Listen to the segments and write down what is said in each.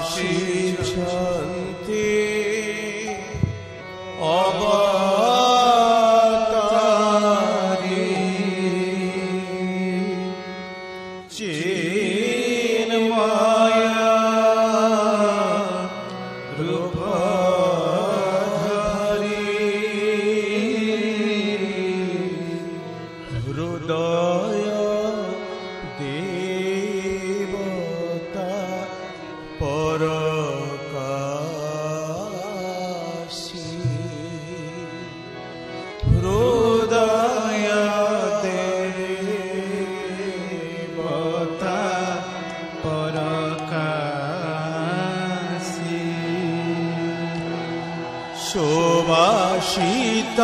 আসিছন্তি অবতারি চিন্ময়া রূপধারী হৃদয় দেবতা পরকাশী হৃদয় দেবতা পরকাশী সুবাসিত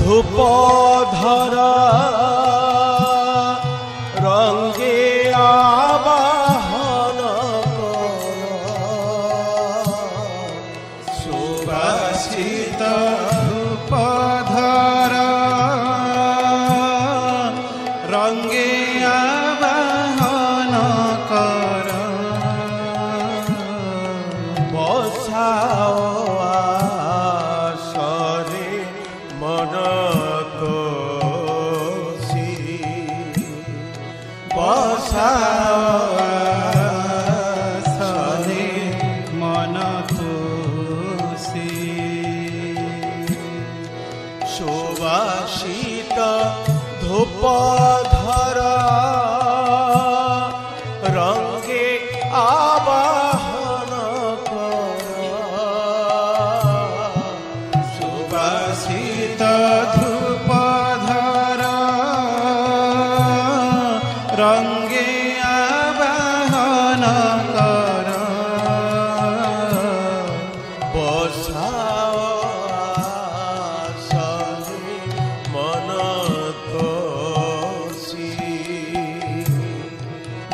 ধূপধরা রঙ্গে আবাহন কর সুবাসিত ধূপধরা রঙ্গে আবাহন কর বসাও আসরে মন তোষী বসাও আসরে মন তোষী সুবাসিত ধূপধরা রঙ্গে আবাহন কর সুবাসিত ধূপধরা রঙ্গে আবাহন কর বসাও আসরে মন তোষী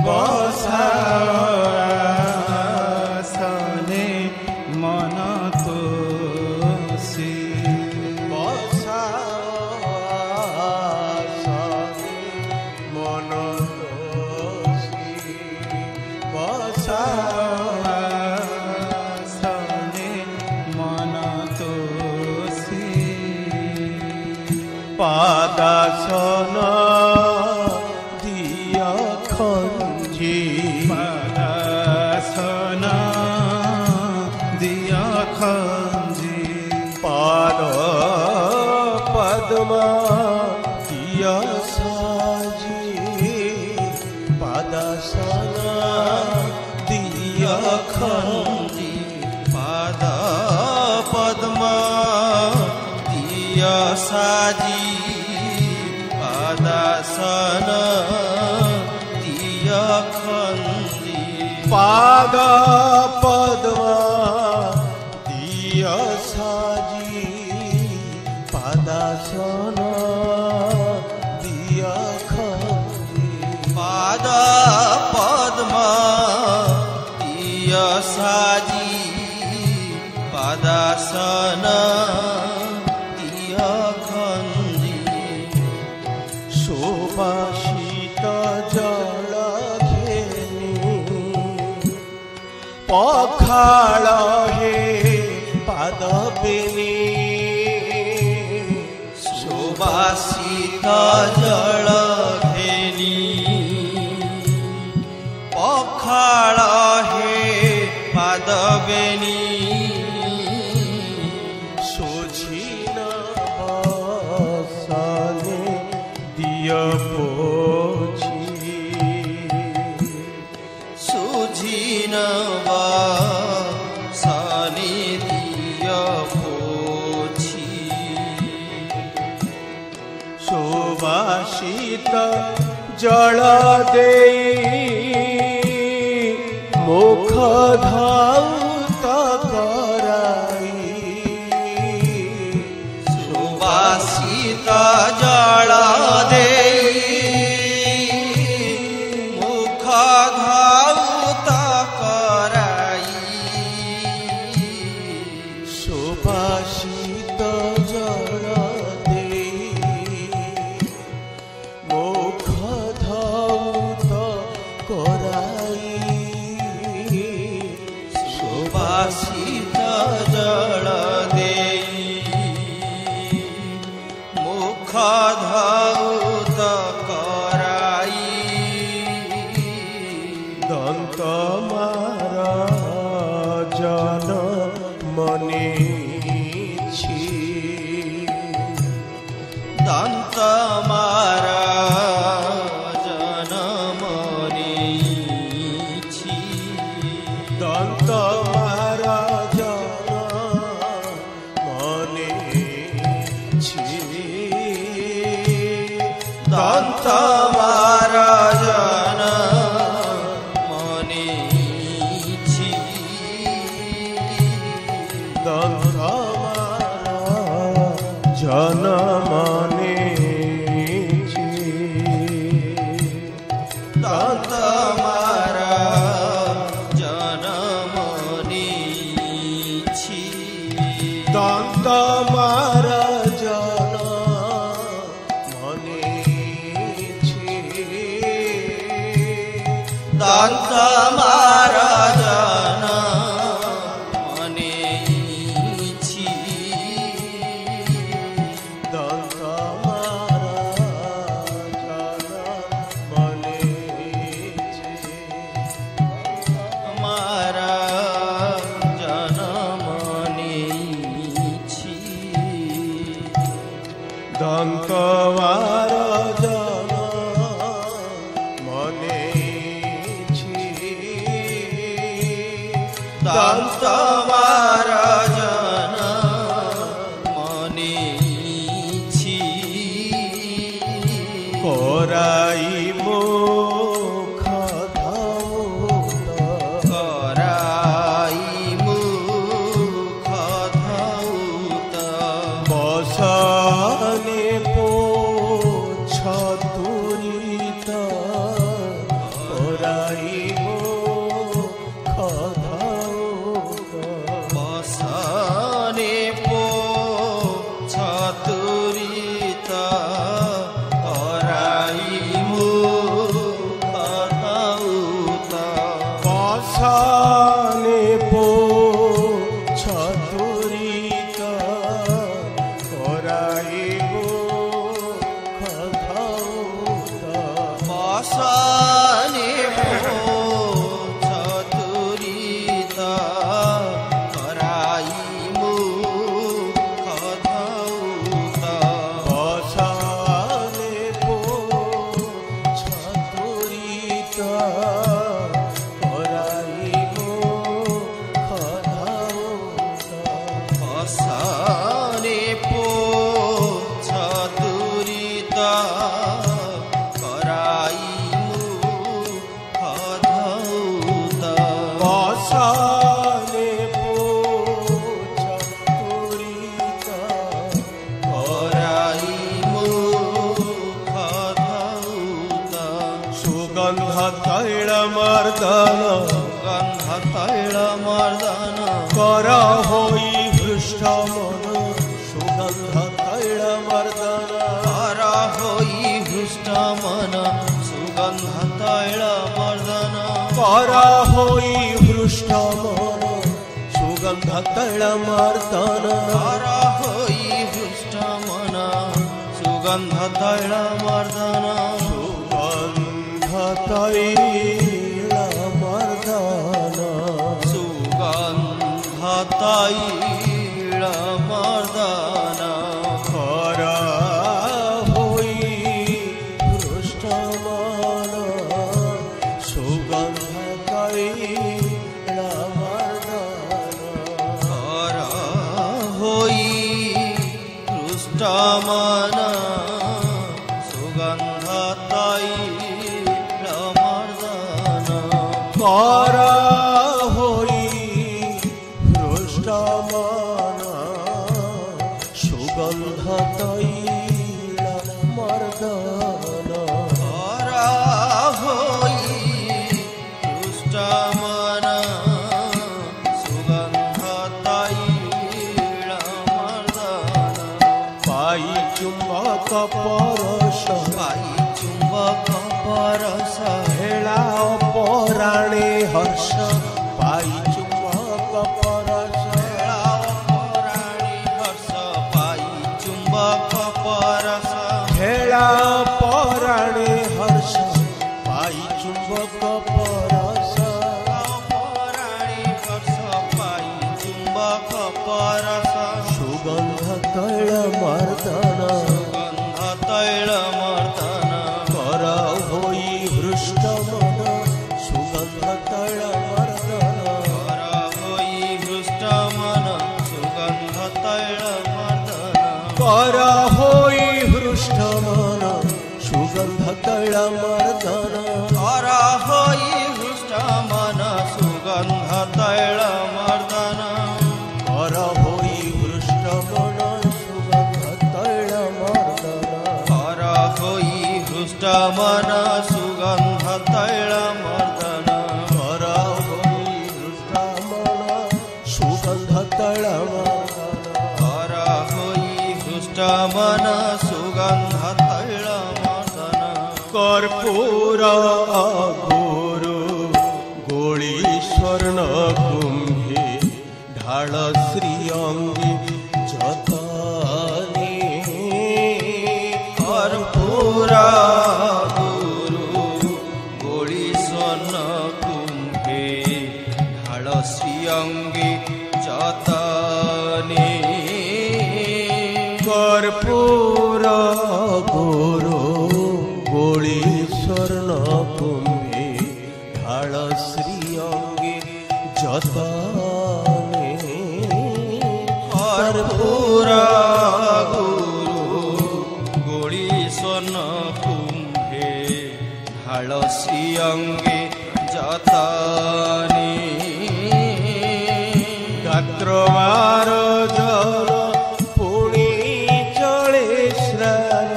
বসাও আসরে মন তোষী বসাও আসরে মন তোষী বসাও আসরে মন তোষী পাদাসন দিয় খঞ্জি পাদাসন দিয় খঞ্জি পাদ পদ্ম দিয় সাজি পাদাসন দিয় খঞ্জি পাদ পদ্ম দিয় সাজি পাদাসন দিয় খঞ্জি পাদ পদ্ম দিয় সাজি পাদাসন দিয় খঞ্জি পাদ পদ্ম দিয় সাজি পাদাসন দিয় খঞ্জি সুবাসিত জল ঘেনি পখাল হে পাদ বেনি সুবাসিত জল ঘেনি পখাল হে পাদ বেনি সোঝিন বসনে দিয় পোছি সুঝিন বসনে দিয় পোছি সুবাসিত জল দেই মুখ ধৌত করাই সুবাসিত জল দেই মুখ ধৌত করাই সুবাসিত জল দেই মুখ ধৌত করাই दंत मारा जन्म नेछि दंत मारा जन्म नेछि दंत मारा जन्म नेछि दंत मारा जन्म नेछि दंत मारा जन्म नेछि दंत मारा जन्म नेछि कोराई मुख धौत कराई मुख धौत बसने पोछ तुरित कोराई मुख धौत बसने पोछ तुरित कराई मुख धौत बसने पोछ तुरित कोराई मुख धौत बसने पोछ तुरित कराई मुख धौत बसने पोछ तुरित कोराई मुख धौत बसने पोछ तुरित कराई मुख धौत बसने पोछ तुरित कराई मुख धौत सुगंध तैलमर्दन गंध तैलमर्दन कर होई हृष्ट मन सुगंध तैलमर्दन कर होई हृष्ट मन सुगंध तैलमर्दन कर होई हृष्ट मन सुगंध तैलमर्दन कर होई हृष्ट मन सुगंध तैलमर्दन सुगंध तैलमर्दन सुगंध तैलमर्दन कर होई हृष्ट मन सुगंध तैलमर्दन कर होई हृष्ट मन सुगंध तैलमर्दन कर होई हृष्ट मन सुगंध तैलमर्दन कर होई हृष्ट मन सुगंध तैलमर्दन पाई चुंबक परश पाई चुंबक परस हेला पराणे हर्ष पाई चुंबक परश पराणी हर्ष पाई चुंबक परस हेला पराणे हर्ष पाई चुंबक परश पराणी हर्ष पाई चुंबक परस सुगंध तैलमर्दन सुगंध तैलमर्दन कर होई हृष्ट मन सुगंध तैलमर्दन कर होई हृष्ट मन सुगंध तैलमर्दन कर होई हृष्ट मन सुगंध तैलमर्दन कर होई हृष्ट मन सुगंध तैलमर्दन कर होई हृष्ट मन सुगंध तैलमर्दन मन सुगंध कर्पूरा गुरु गोळी स्वर्ण कुंभे ढाळ श्री अंगी जतने कर्पूरा गुरु गोळी स्वर्ण कुंभे ढाळ श्री अंगी जतने कर्पूरा गुरु गोळी स्वर्ण कुंभे ढाळ श्री अंगी जतने कर्पूरा गुरु गोळी स्वर्ण कुंभे ढाळ श्री अंगे जतने गात्र मार जल पुणी चळे स्नान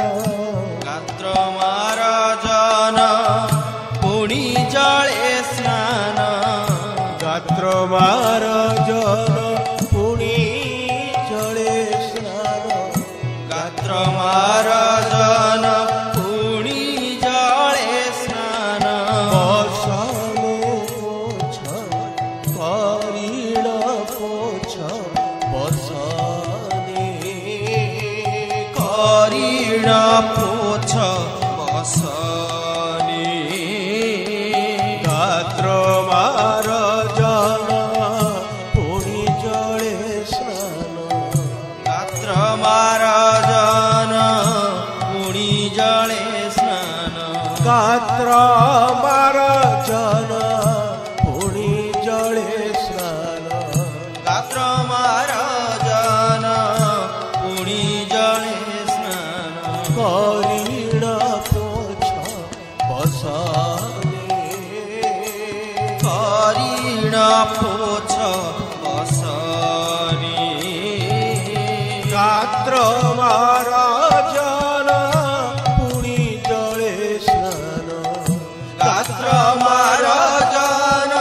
गात्र महाराजन पुणी जळे स्नान गात्र मार जल पुणी चळे स्नान गात्र महाराजन पुणी जळे स्नान बसाने पोछ करीण पोछ बसाने करीण पोछ बसने गात्र मार जल पुणी जळे स्नान गात्र महाराजन पुणी जळे स्नान गात्र मार जल पुणी जळे स्नान गात्र महाराजन पुणी जळे स्नान करीण पोछ बसाने करीण पोछ बसने गात्र मार जल पुणी जळे स्नान गात्र महाराजन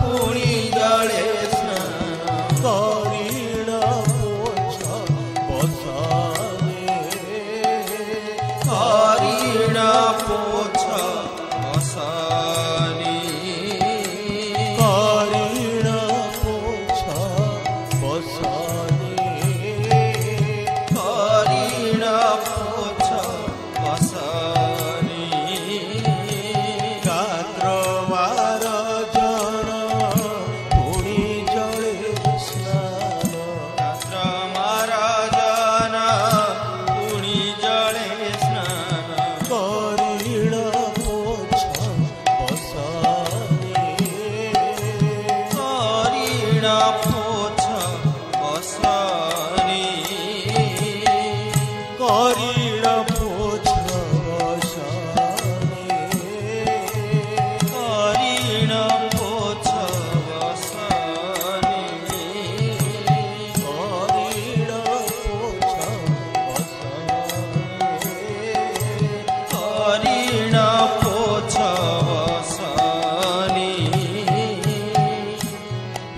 पुणी जळे स्नान करीण पोछ बसाने करीण पोछ बसने करीण पोछ बसाने करीण पोछ बसने गात्र मार जल पुणी जळे स्नान गात्र महाराजन पुणी जळे स्नान करीण पोछ बसाने करीण पोछ बसने करीण पोछ बसाने करीण पोछ बसने करीण पोछ बसाने करीण पोछ बसने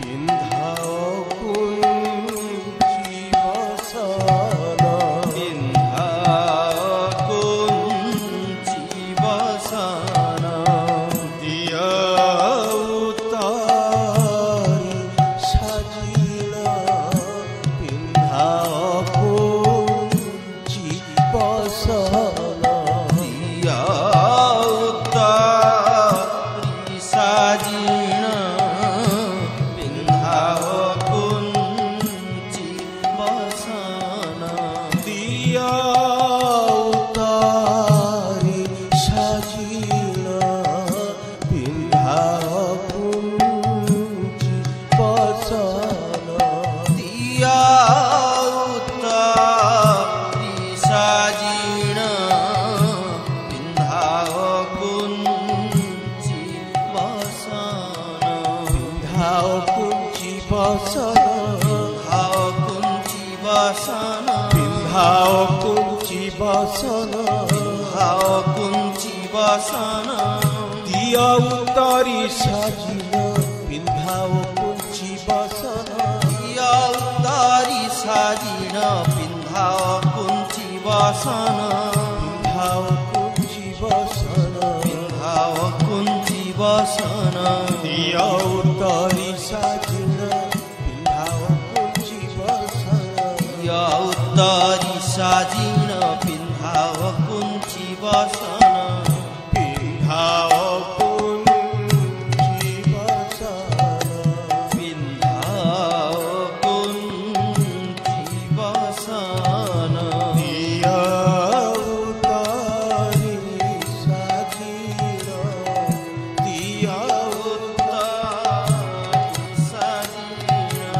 बिंधाओ कुंची बसन कुंची बसन दिया उतारी साजिल बिंधाओ कुंची बसन दिया उतारी साजिण पिंधाओ कुंची बसन दिया उतारी साजिल बिंधाओ कुंची बसन दिया उतारी साजिण पिंधाओ कुंची बसन बिंधाओ कुंची बसन पिंधाओ कुंची बसन बिंधाओ कुंची बसन पिंधाओ कुंची बसन दिया उतारी साजिल बिंधाओ कुंची बसन दिया उतारी साजिण पिंधाओ कुंची बसन बिंधाओ कुंची बसन बसन दिया उत्तरी साजिन पिन्धाओ कुञ्ची बसन दिया उत्तरी साजिन पिन्धाव कुञ्ची बसन पिन्धाओ कुञ्ची बसन पिन्धाव कुञ्ची बसन दिया उत्तरी साजिन दिया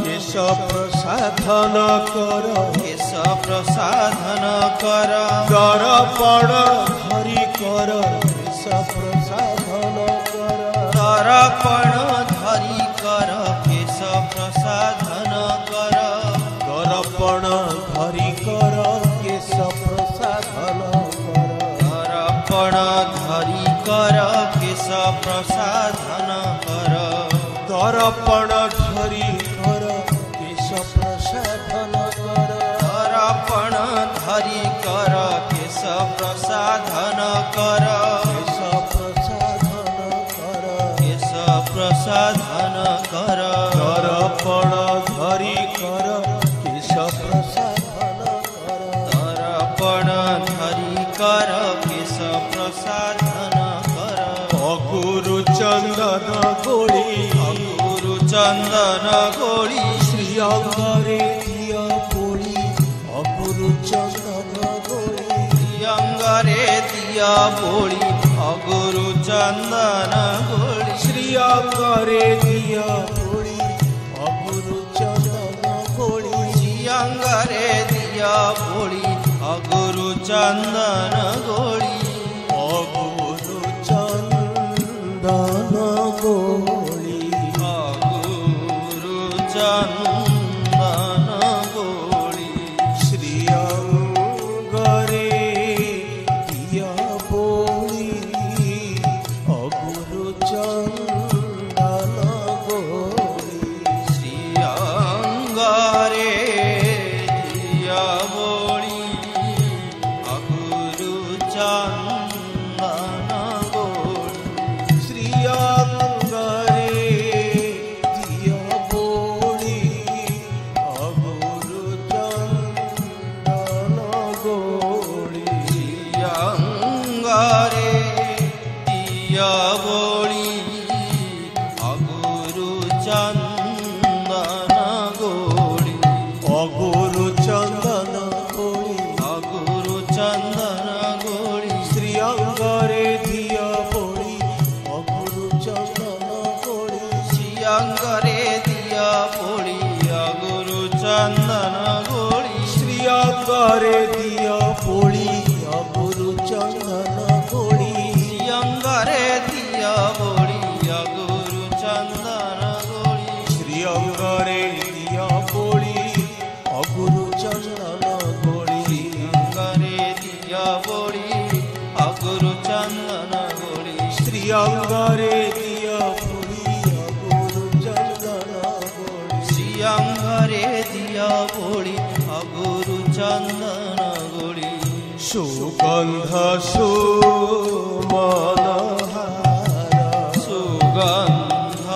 केश प्रसाधन कर केश प्रसाधन कर दर्पण धरी कर केश प्रसाधन कर दर्पण धरी कर केश प्रसाधन कर दर्पण धरी कर केश प्रसाधन कर दर्पण धरी कर केश प्रसाधन कर दर्पण धरी कर केश प्रसाधन कर दर्पण धरी कर केश प्रसाधन कर केश प्रसाधन कर केश प्रसाधन कर दर्पण धरी कर केश प्रसाधन कर दर्पण धरी कर केश प्रसाधन कर अगुरु चंदन गोळी गुरु चंदन गोळी श्रीअंगरे दिया बोळी अगुरु चंदन गोळी अंगरे दिया बोळी अगुरु चंदन गोळी श्रीअंगरे दिया बोळी अगुरु चंदन गोळी अंगरे दिया बोळी अगुरु चंदन गोळी अगुरु चंदन गोळी अगुरु चंदन गोळी श्रीअंगरे दिया बोळी अगुरु चंदन गोळी अंगरे दिया बोळी अगुरु चंदन गोळी श्रीअंगरे दिया बोळी अगुरु चंदन गोळी अंगरे दिया बोळी अगुरु चंदन गोळी अगुरु चंदन गोळी अगुरु चंदन गोळी श्रीअंगरे दिया बोळी अगुरु चंदन गोळी अंगरे दिया बोळी अगुरु चंदन गोळी श्रीअंगरे दिया बोळी अगुरु चंदन गोळी अंगरे दिया बोळी अगुरु चंदन गोळी श्रीअंगरे दिया बोळी अगुरु चंदन गोळी अंगरे दिया बोळी अगुरु चंदन गोळी श्रीअंगरे दिया बोळी अगुरु चंदन गोळी अंगरे दिया बोळी अगुरु चंदन गोळी सुगंध सुमनहार सुगंध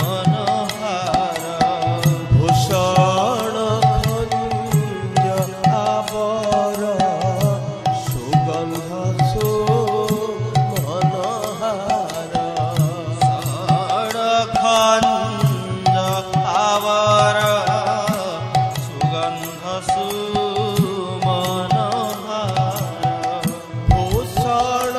सुमनहार भूषण खंज आवर सुगंध सुमनहार खंज आवर सुगंध सुमनहार भूषण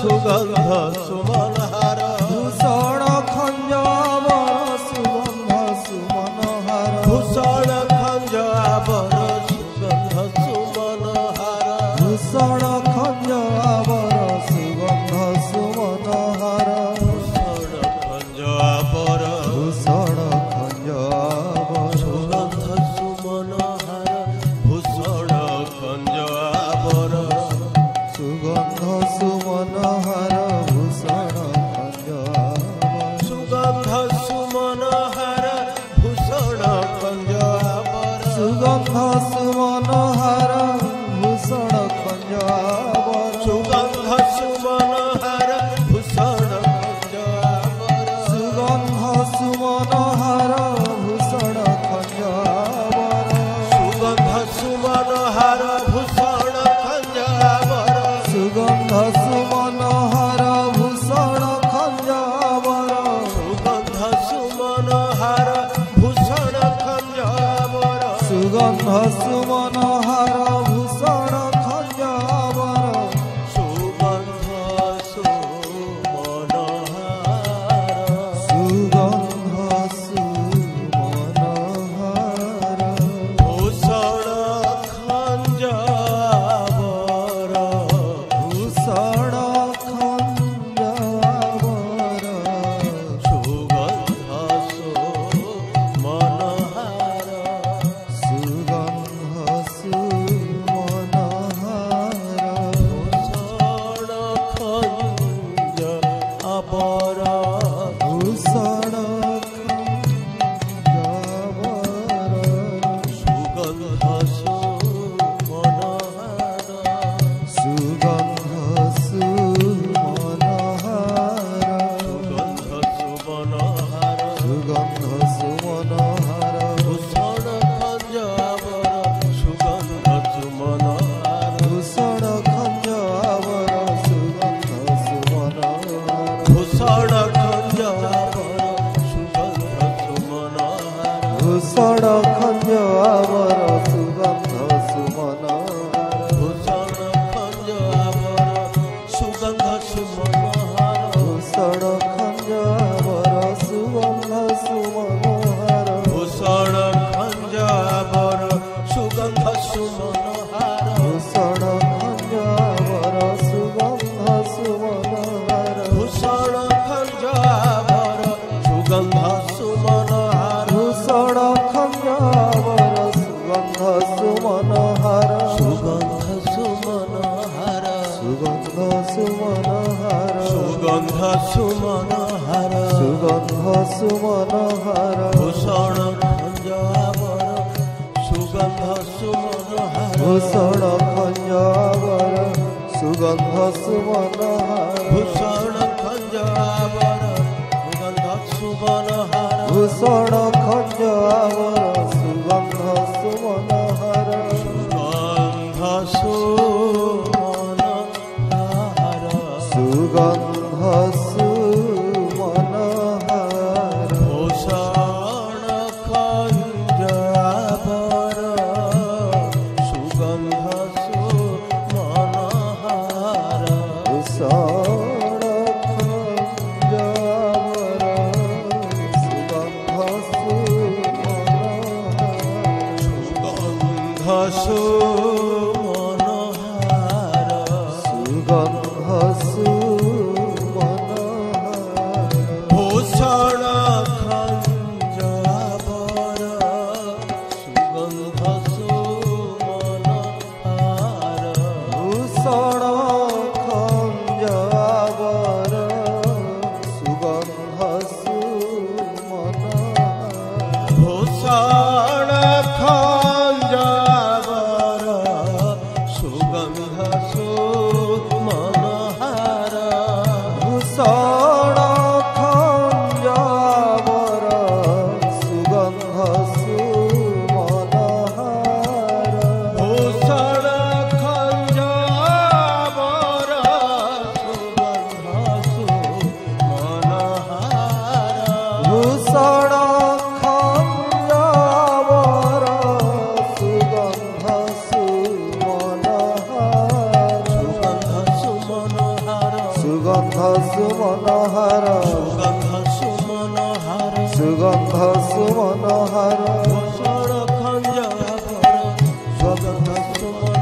সুগন্ধ সুমনহার ভূষণ খঞ্জাবর সুগন্ধ সুমনহার ভূষণ খঞ্জাবর সুগন্ধ সুমনহার ভূষণ খঞ্জাবর সুগন্ধ সুমনহার ভূষণ খঞ্জাবর ভূষণ খঞ্জাবর সুগন্ধ সুমনহার ভূষণ খঞ্জাবর সুগন্ধ সুমনহার ভূষণ খঞ্জাবর সুগন্ধ সুমনহার ভূষণ খঞ্জাবর সুগন্ধ সুমনহার ভূষণ খঞ্জাবর সুগন্ধ সুমনহার ভূষণ খঞ্জাবর সুগন্ধ সুমনহার ভূষণ খঞ্জাবর সুগন্ধ সুমনহার ভূষণ খঞ্জাবর সুগন্ধ সুমনহার ভূষণ খঞ্জাবর সুগন্ধ সুমনহার ভূষণ খঞ্জাবর সুগন্ধ সুমনহার ভূষণ খঞ্জাবর সুগন্ধ সুমনহার সুগন্ধ সুমনহার ভূষণ খঞ্জাবর ভূষণ খঞ্জাবর সুগন্ধ সুমনহার সুগন্ধ সুমনহার ভূষণ খঞ্জাবর ভূষণ খঞ্জাবর সুগন্ধ সুমনহার সুগন্ধ সুমনহার সুগন্ধ সুমনহার সুগন্ধ সুমনহার ভূষণ খঞ্জাবর সুগন্ধ সুমনহার ভূষণ খঞ্জাবর সুগন্ধ সুমনহার ভূষণ খঞ্জাবর সুগন্ধ সুমনহার ভূষণ খঞ্জাবর সুগন্ধ সুমনহার ভূষণ খঞ্জাবর সুগন্ধ সুমনহার ভূষণ খঞ্জাবর সুগন্ধ সুমনহার ভূষণ খঞ্জাবর সুগন্ধ সুমনহার ভূষণ খঞ্জাবর সুগন্ধ সুমনহার ভূষণ খঞ্জাবর সুগন্ধ সুমনহার ভূষণ খঞ্জাবর সুগন্ধ সুমনহার সুগন্ধ সুমনহার সুগন্ধ সুমনহার সুগন্ধ সুমনহার সুগন্ধ সুমনহার ভূষণ খঞ্জাবর সুগন্ধ সুমনহার ভূষণ খঞ্জাবর সুগন্ধ সুমনহার ভূষণ খঞ্জাবর সুগন্ধ সুমনহার ভূষণ খঞ্জাবর সুগন্ধ সুমনহার সুগন্ধ সুমনহার সুগন্ধ সুমনহার ভূষণ খঞ্জাবর সুগন্ধ সুমনহার ভূষণ খঞ্জাবর সুগন্ধ সুমনহার সুগন্ধ সুমনহার সুগন্ধ সুমনহার ভূষণ খঞ্জাবর সুগন্ধ সুমনহার ভূষণ খঞ্জাবর সুগন্ধ সুমনহার ভূষণ খঞ্জাবর সুগন্ধ সুমনহার ভূষণ খঞ্জাবর সুগন্ধ সুমনহার ভূষণ খঞ্জাবর সুগন্ধ সুমনহার ভূষণ খঞ্জাবর সুগন্ধ সুমনহার সুগন্ধ সুমনোহর সুগন্ধ সুমনোহর সুগন্ধ সুমনোহর ভূষণ খঞ্জাবর সুগন্ধ সুমনোহর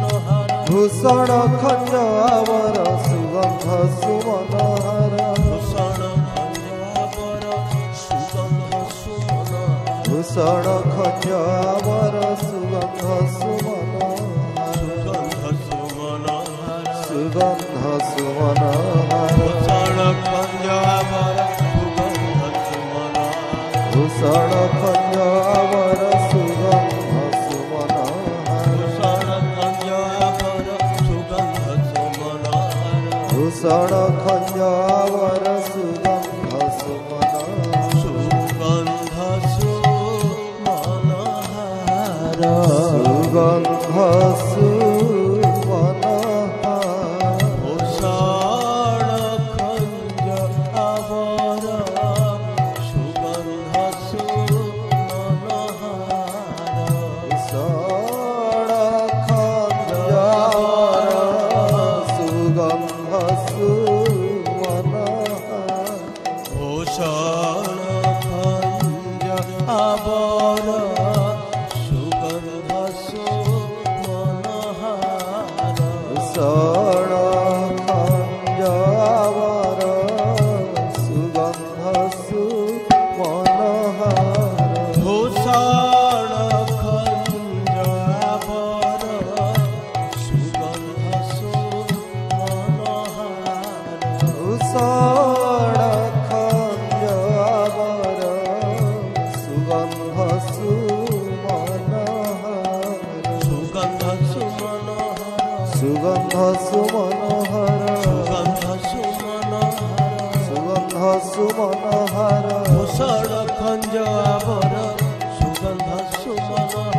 ভূষণ খঞ্জাবর সুগন্ধ সুমনোহর সুগন্ধ সুমনোহর ভূষণ খঞ্জাবর সুগন্ধ সুমনোহর ভূষণ খঞ্জাবর সুগন্ধ সুমনোহর সুগন্ধ সুমনোহর সুগন্ধ সুমনোহর সুগন্ধ সুমনোহর ভূষণ খঞ্জাবর সুগন্ধ সুমনোহর ভূষণ খঞ্জাবর সুগন্ধ সুমনোহর ভূষণ খঞ্জাবর সুগন্ধ সুমনোহর ভূষণ খঞ্জাবর সুগন্ধ সুমনোহর ভূষণ খঞ্জাবর সুগন্ধ সুমনোহর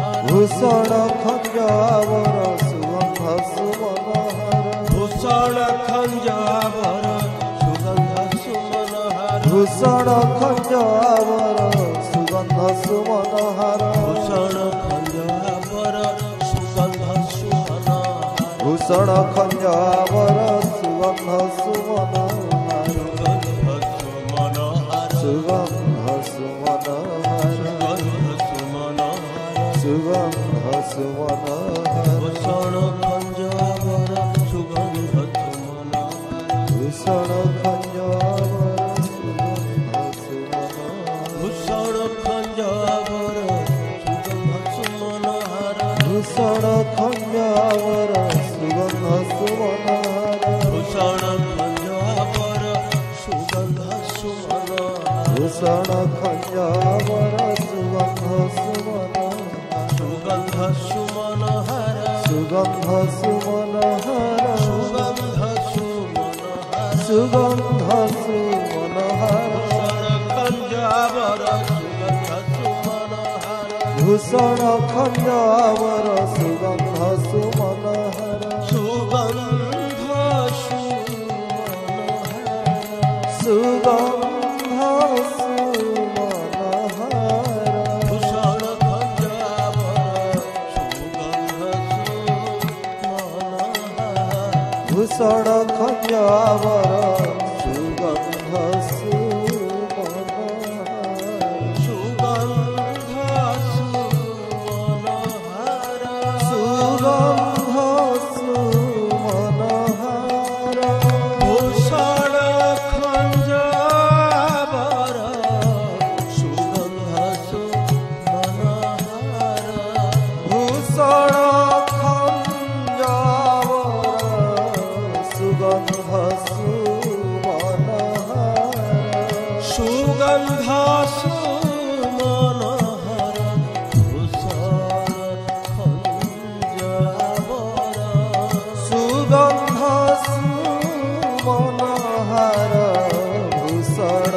ভূষণ খঞ্জাবর সুগন্ধ সুমনোহর সুগন্ধ সুমনোহর সুগন্ধ সুমনোহর ভূষণ খঞ্জাবর সুগন্ধ সুমনোহর ভূষণ খঞ্জাবর সুগন্ধ সুমনোহর ভূষণ খঞ্জাবর সুগন্ধ সুমনোহর ভূষণ খঞ্জাবর সুগন্ধ সুমনোহর ভূষণ খঞ্জাবর সুগন্ধ সুমনোহর ভূষণ খঞ্জাবর সুগন্ধ সুমনোহর সুগন্ধ সুমনোহর সুগন্ধ সুমনোহর সুগন্ধ সুমনোহর সুগন্ধ সুমনোহর ভূষণ খঞ্জাবর সুগন্ধ ভূষণ খঞ্জাবর সুগন্ধ সুমনোহর সুগন্ধ সুমনোহর সুগন্ধ সুমনোহর ভূষণ খঞ্জাবর সুগন্ধ সুমনোহর ভূষণ খঞ্জাবর সুগন্ধ সুমনোহর সুগন্ধ সুমনোহর সুগন্ধ সুমনোহর ভূষণ খঞ্জাবর সুগন্ধ সুমনোহর ভূষণ খঞ্জাবর সুগন্ধ সুমনোহর সুগন্ধ সুমনোহর ভূষণ খঞ্জাবর সুগন্ধ সুমনোহর ভূষণ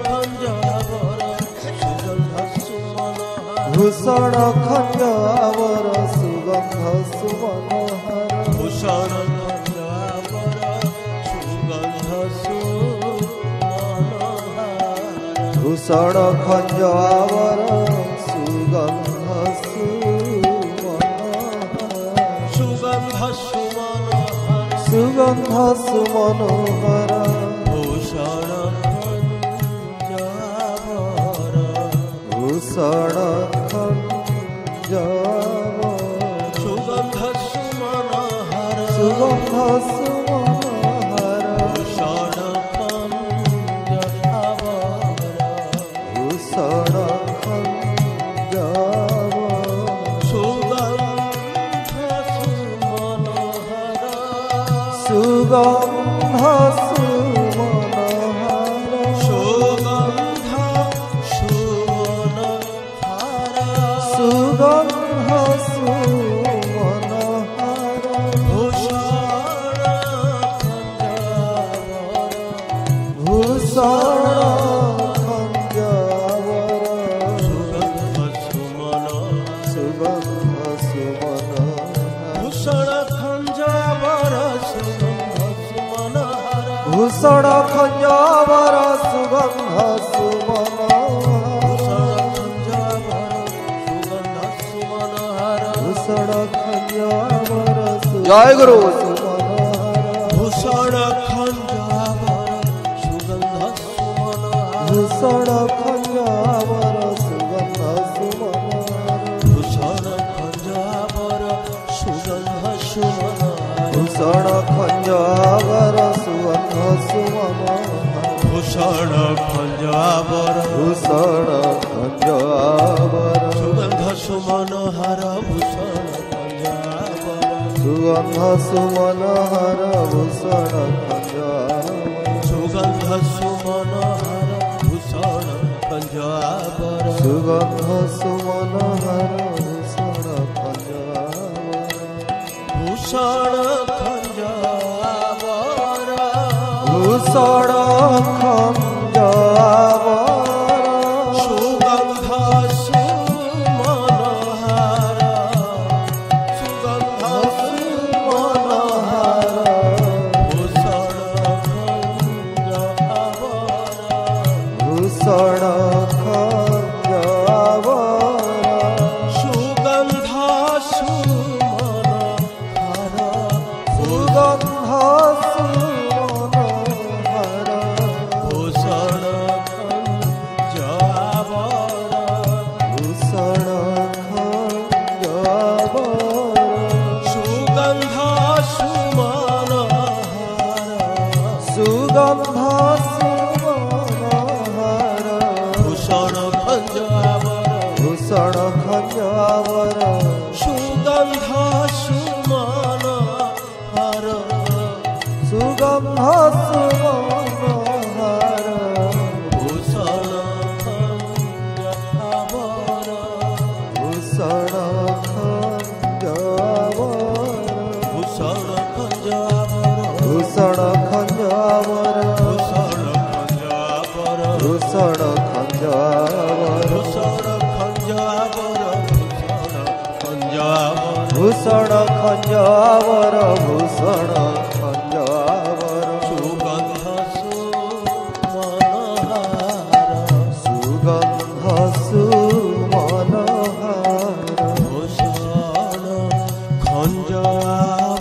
খঞ্জাবর সুগন্ধ সুমনোহর ভূষণ খঞ্জাবর সুগন্ধ সুমনোহর ভূষণ খঞ্জাবর সুগন্ধ সুমনোহর ভূষণ খঞ্জাবর সুগন্ধ সুগন্ধ সুমনোহর ভূষণ খঞ্জাবর ভূষণ খঞ্জাবর সুগন্ধ সুমনোহর সুগন্ধ সুমনোহর ভূষণ খঞ্জাবর ভূষণ খঞ্জাবর সুগন্ধ সুগন্ধ সুমনোহর সুগন্ধ সুমনোহর সুগন্ধ সুমনোহর ভূষণ খঞ্জাবর ভূষণ খঞ্জাবর সুগন্ধ সুমনোহর সুগন্ধ সুমনোহর ভূষণ খঞ্জাবর সুগন্ধ সুমনোহর ভূষণ খঞ্জাবর সুগন্ধ সুমনোহর ভূষণ খঞ্জাবর জয় গুরু ভূষণ খঞ্জাবর সুগন্ধ সুমনোহর ভূষণ খঞ্জাবর সুগন্ধ সুমনোহর ভূষণ খঞ্জাবর সুগন্ধ সুমনোহর ভূষণ খঞ্জাবর সুগন্ধ সুমনোহর ভূষণ খঞ্জাবর ভূষণ খঞ্জাবর সুগন্ধ সুমনোহর ভূষণ খঞ্জাবর সুগন্ধ সুমনোহর ভূষণ খঞ্জাবর সুগন্ধ সুমনোহর ভূষণ খঞ্জাবর সুগন্ধ সুমনোহর ভূষণ খঞ্জাবর ভূষণ খঞ্জাবর ভূষণ খঞ্জাবর সুগন্ধ সুমনোহর সুগন্ধ সুমনোহর ভূষণ খঞ্জাবর ভূষণ খঞ্জাবর সুগন্ধ সুমনোহর সুগন্ধ সুমনোহর ভূষণ খঞ্জাবর ভূষণ খঞ্জাবর সুগন্ধ সুমনোহর সুগন্ধ সুমনোহর ভূষণ খঞ্জাবর ভূষণ খঞ্জাবর সুগন্ধ সুমনোহর সুগন্ধ সুমনোহর ভূষণ খঞ্জাবর ভূষণ খঞ্জাবর ভূষণ খঞ্জাবর ভূষণ খঞ্জাবর ভূষণ খঞ্জাবর ভূষণ খঞ্জাবর ভূষণ খঞ্জাবর ভূষণ খঞ্জাবর ভূষণ খঞ্জাবর ভূষণ খঞ্জাবর সুগন্ধ সুমনোহর সুগন্ধ সুমনোহর ভূষণ খঞ্জাবর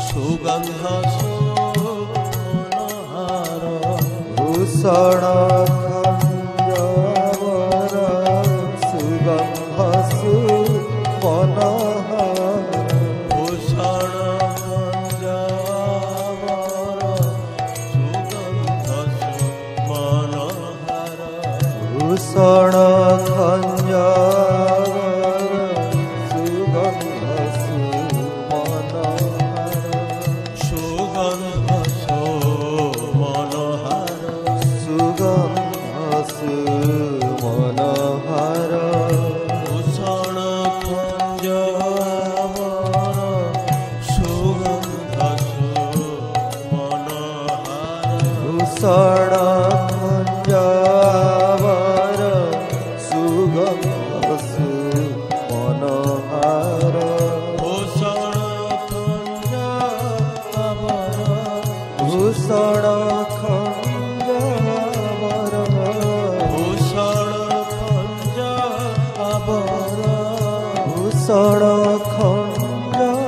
সুগন্ধ সুমনোহর ভূষণ খঞ্জাবর সুগন্ধ সুমনোহর ভূষণ খঞ্জাবর সুগন্ধ সুমনোহর ভূষণ খঞ্জাবর সুগন্ধ সুমনোহর সুগন্ধ সুমনোহর সুগন্ধ সুমনোহর ভূষণ খঞ্জাবর সুগন্ধ সুমনোহর ভূষণ খঞ্জাবর সুগন্ধ সুমনোহর ভূষণ খঞ্জাবর ভূষণ খঞ্জাবর ভূষণ খঞ্জাবর ভূষণ খঞ্জাবর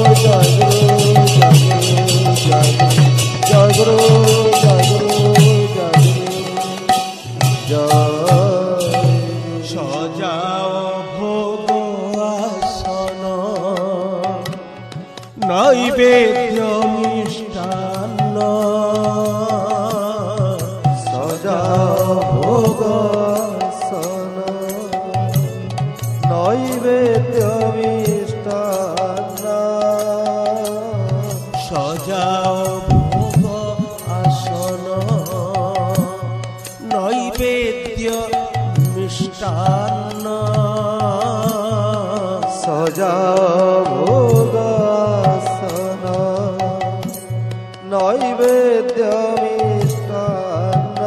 সজাও ভোগ আসন নৈবেদ্য মিষ্টান্ন সজাও ভোগ আসন নৈবেদ্য মিষ্টান্ন সজাও ভোগাসন নৈবেদ্য মিষ্টান্ন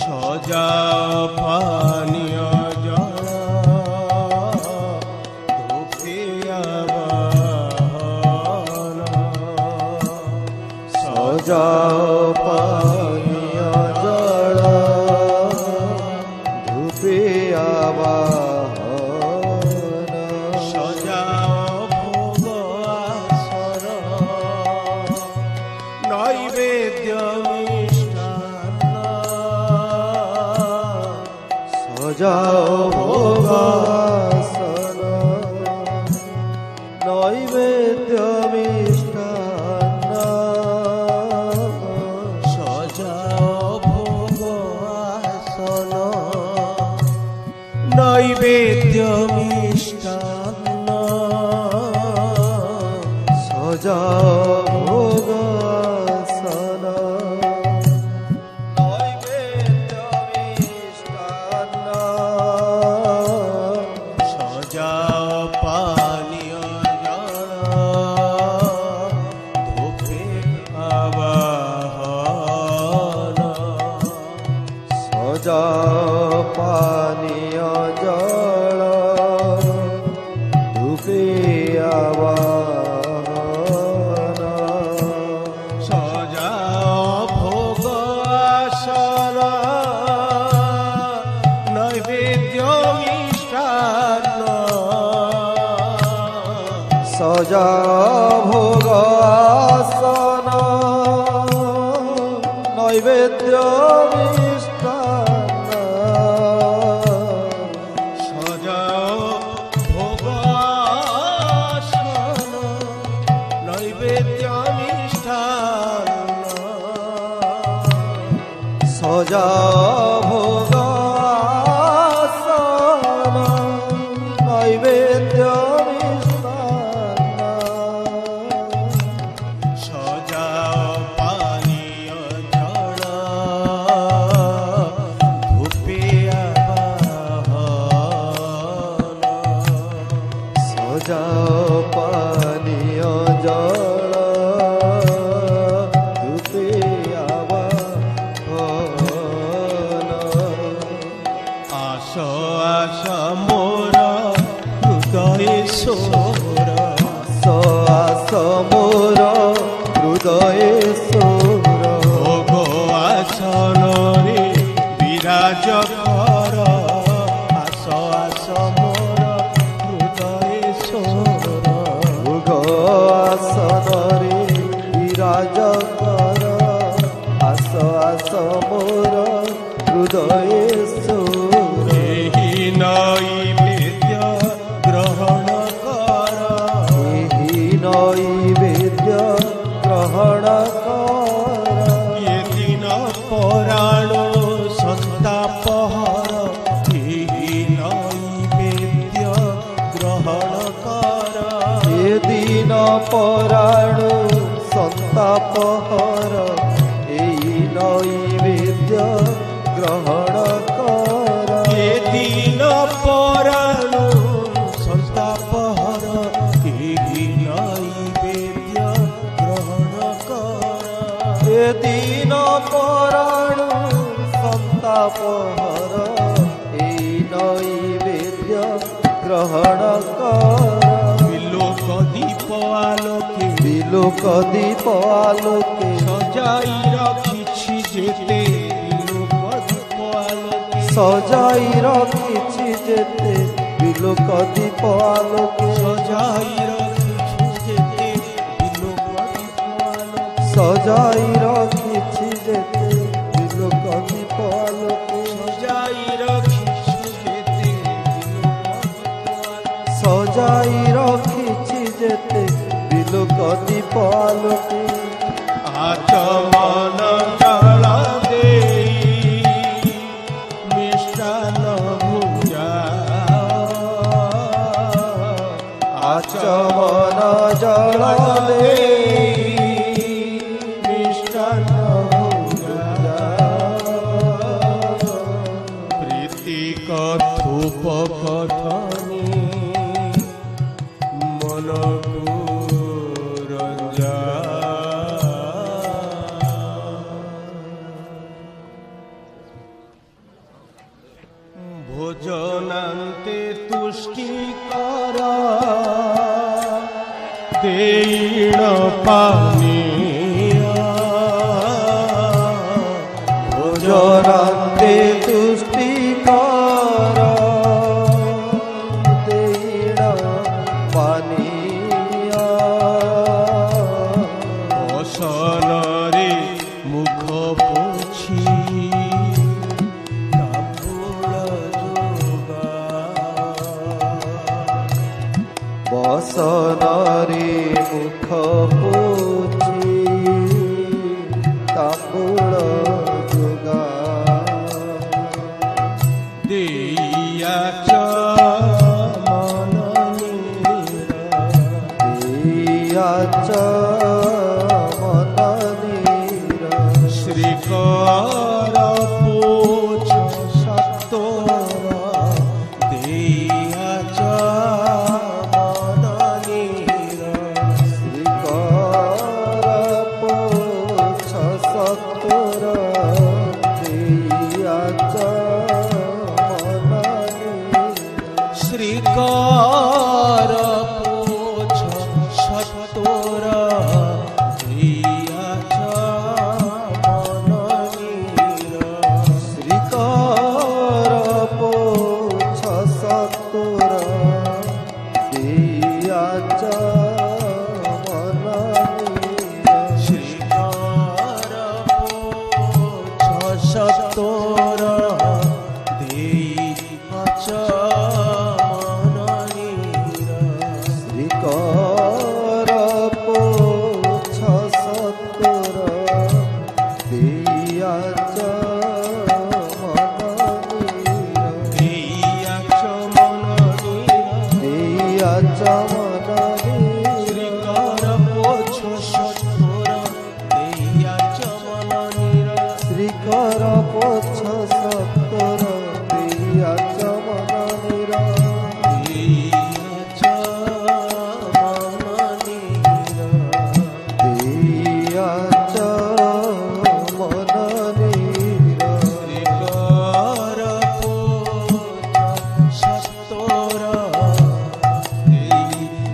সজাও পানীয় জল ধূপিয়াবাহন সজাও পানীয় জল ধূপিয়াবাহন সজাও ভোগ আসন নৈবেদ্য মিষ্টান্ন সজাও ভোগাসন নৈবেদ্য মিষ্টান্ন সজাও ভোগ আসন নৈবেদ্য মিষ্টান্ন সজাও ভোগাসন নৈবেদ্য মিষ্টান্ন সজাও পানীয় জল ধূপে আবাহন সজাও পানীয় জল ধূপিয়াবাহন সজাও ভোগ আসন নৈবেদ্য মিষ্টান্ন সজাও ভোগাসন নৈবেদ্য মিষ্টান্ন সজাও ভোগ আসন নৈবেদ্য মিষ্টান্ন সজাও ভোগাসন নৈবেদ্য মিষ্টান্ন সজাও পানীয় জল ধূপিয়াবাহন সজাও পানীয় জল ধূপিয়াবাহন আস আস মোর হৃদয়ে সোর আস মোর হৃদয়ে সোর ভোগ আসন রে বিরাজ কর আস আস মোর হৃদয়ে সোর পরাণু সন্তাপহর এই নৈবেদ্য গ্রহণ কর। এ দিন পরাণু সন্তাপহর এই নৈবেদ্য গ্রহণ কর। এ দিন পরাণু সন্তাপহর এই নৈবেদ্য গ্রহণ কর। বিলোক দীপ আলোকে বিলোক দীপ আলোকে সজাই রাখিছি যেতে। বিলোক দীপ আলোকে সজাই রাখিছি যেতে বিলোক দীপ আলোকে সজাই রাখিছি যেতে। বিলোক দীপ আলোকে সজাই রাখিছি যেতে বিলোক দীপ আলোকে সজাই রাখিছি যেতে। সজাই রাখিছি যেতে বিলোক দীপ আলোকে। আচমন জলা দেই মিষ্টান্ন ভুজা। আচমন জল দেই মিষ্টান্ন ভুজা। প্রীতি কথোপ কথনে মনকু রঞ্জা। ভোজনান্তে তুষ্টিকর দেইণ পানীয়। ভোজনান্তে তুষ্টিকর দেইণ পানীয়। অসনরে মুখ পোছি তাম্বুল যোগা। বসনরে মুখ পোছি তাম্বুল যোগা। দেইয়াচ মননীরা। দিয়াচ মননীরা। শ্রীকর পোছ সত্তর দেইয়াচ মননীরা। শ্রীকর পোছ সত্তর দিয়াচ মননীরা। শ্রীকর পোছ সত্তর দেইয়াচ মননীরা। শ্রীকর পোছ সত্তর দিয়াচ মননীরা। শ্রীকর পোছ সত্তর দেইয়াচ মননীরা। শ্রীকর পোছ সত্তর দিয়াচ মননীরা। দেইয়াচ মননীরা। দিয়াচ মননীরা। শ্রীকর পোছ সত্তর দেইয়াচ মননীরা। শ্রীকর পোছ সত্তর দিয়াচ মননীরা। দেইয়াচ মননীরা। দিয়াচ মননীরা। শ্রীকর পোছ সত্তর দেইয়াচ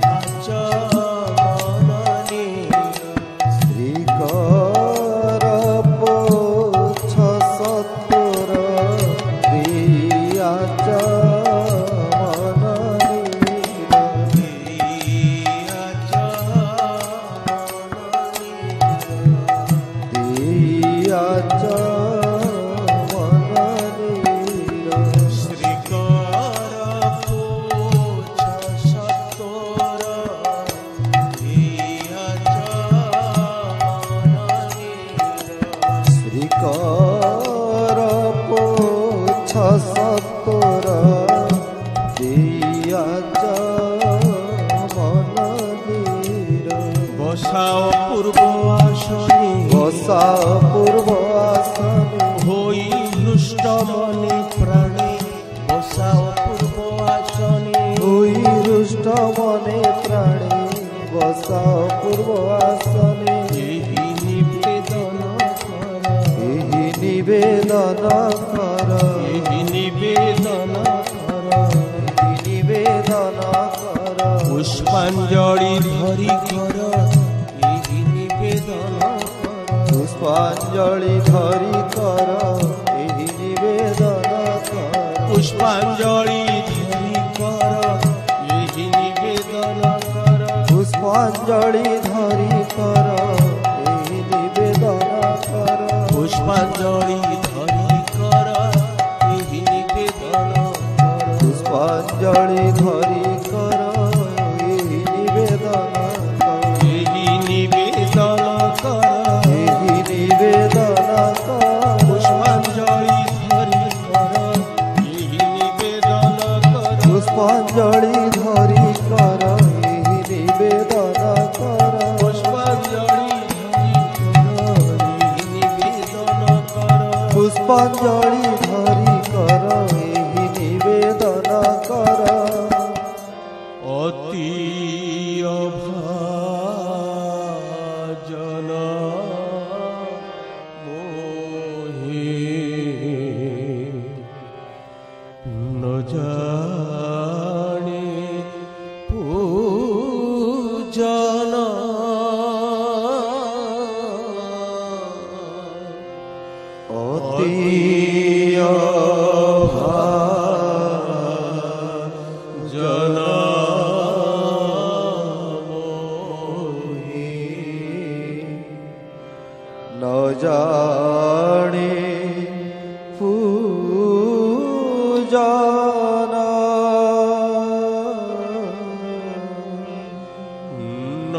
নিবেদন কর, এই নিবেদন কর, এই নিবেদন কর, পুষ্পাঞ্জলি ধরি কর, এই নিবেদন কর, পুষ্পাঞ্জলি ধরি কর, এই নিবেদন কর, পুষ্পাঞ্জলি ধরি কর, এই নিবেদন কর, পুষ্পাঞ্জলি ধরি কর, এই নিবেদন কর, পুষ্পাঞ্জলি ধরি কর, এই নিবেদন কর, পুষ্পাঞ্জলি ধরি কর, এই নিবেদন কর, এই নিবেদন কর, এই নিবেদন কর, পুষ্পাঞ্জলি ধরি কর, এই নিবেদন কর, পুষ্পাঞ্জলি ধরি কর, এই নিবেদন কর, পুষ্পাঞ্জলি পুষ্পাঞ্জলি ধরি কর, এই নিবেদন কর, অতি অভাজন মোহে ন জানে পূজন অতি জন ন জানে পূজন ন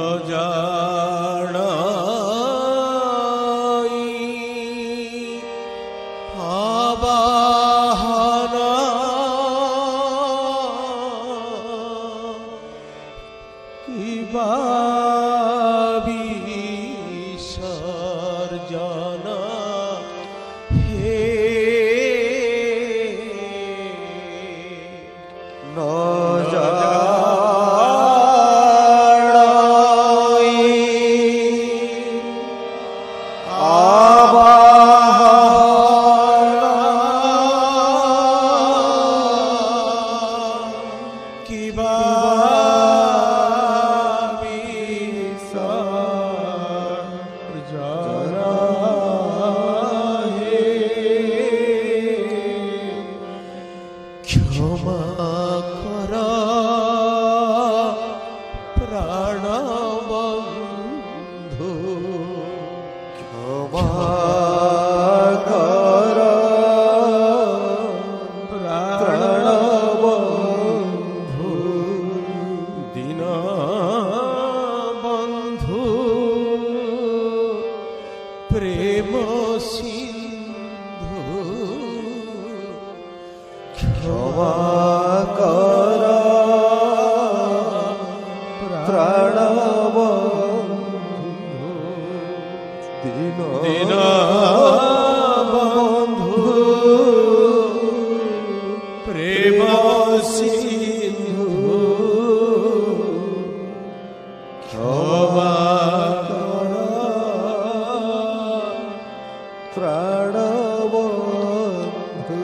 জানাই আবাহন কিবা বিসর্জন হে ন জানাই আবাহন কিবা বিসর্জন হে ক্ষমা কর প্রাণবন্ধু ক্ষমা কর প্রাণবন্ধু দীন বন্ধু প্রেম সিন্ধু ক্ষমা কর প্রাণবন্ধু দীন দীন বন্ধু প্রেম সিন্ধু ক্ষমা কর প্রাণবন্ধু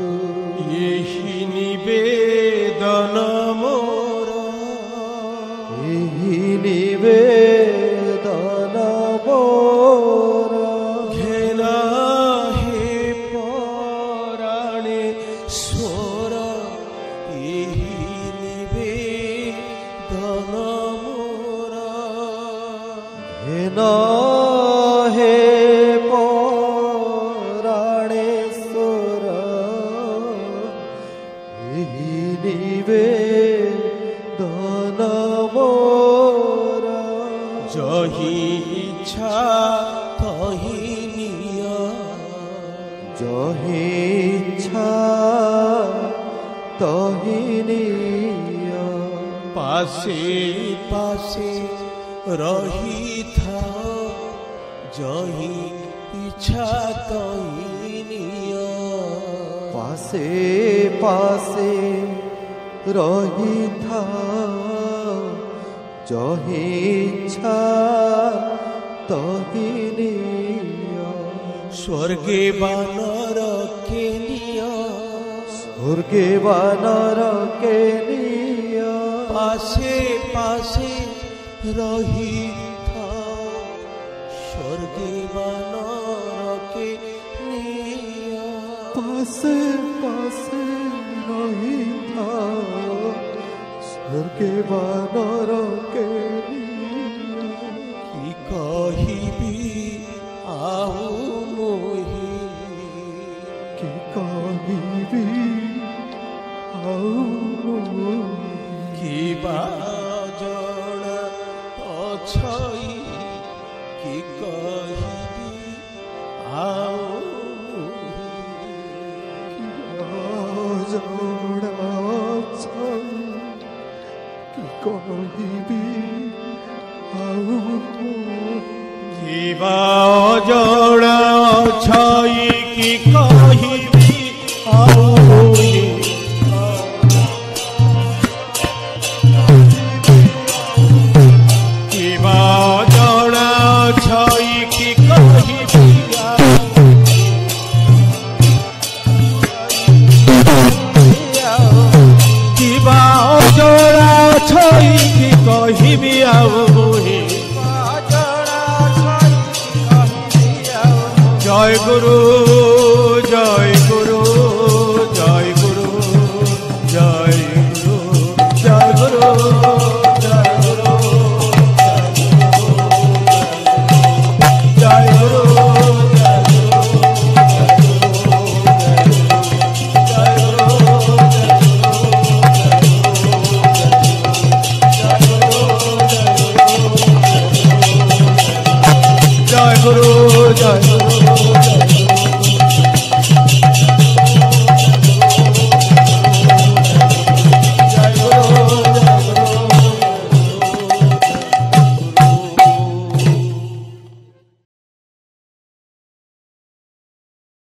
এই নিবেদন মোর এই নিবেদন মোর ঘেনা হে পরাণে স্বর এই নিবেদন মোর হেন হে পরাণেশ্বর এই নিবেদন মোর জহি ইচ্ছা তহি নিয় জহি ইচ্ছা তহি নিয় পাশে পাশে রহিথা জহি ইচ্ছা তহি নিয় পাশে পাশে রহিথা জহি ইচ্ছা তহি নিয় স্বর্গে বানর কে स्वर्गे वा नरके निया पासे पासे रही था स्वर्गे वा नरके निया पासे पासे रही था स्वर्गे वा नरके निया कि कहिबी आउ मोहि कि कहिबी आउ कि बाजण अछई कि कहिबी आउ जोड़ा कि कहिबी आउ कि बाजण अछई कि कहिबी आउ कि बाजण अछई कि कहिबी कि बाजण अछई कि कहिबी आउ जय गुरु जय गुरु।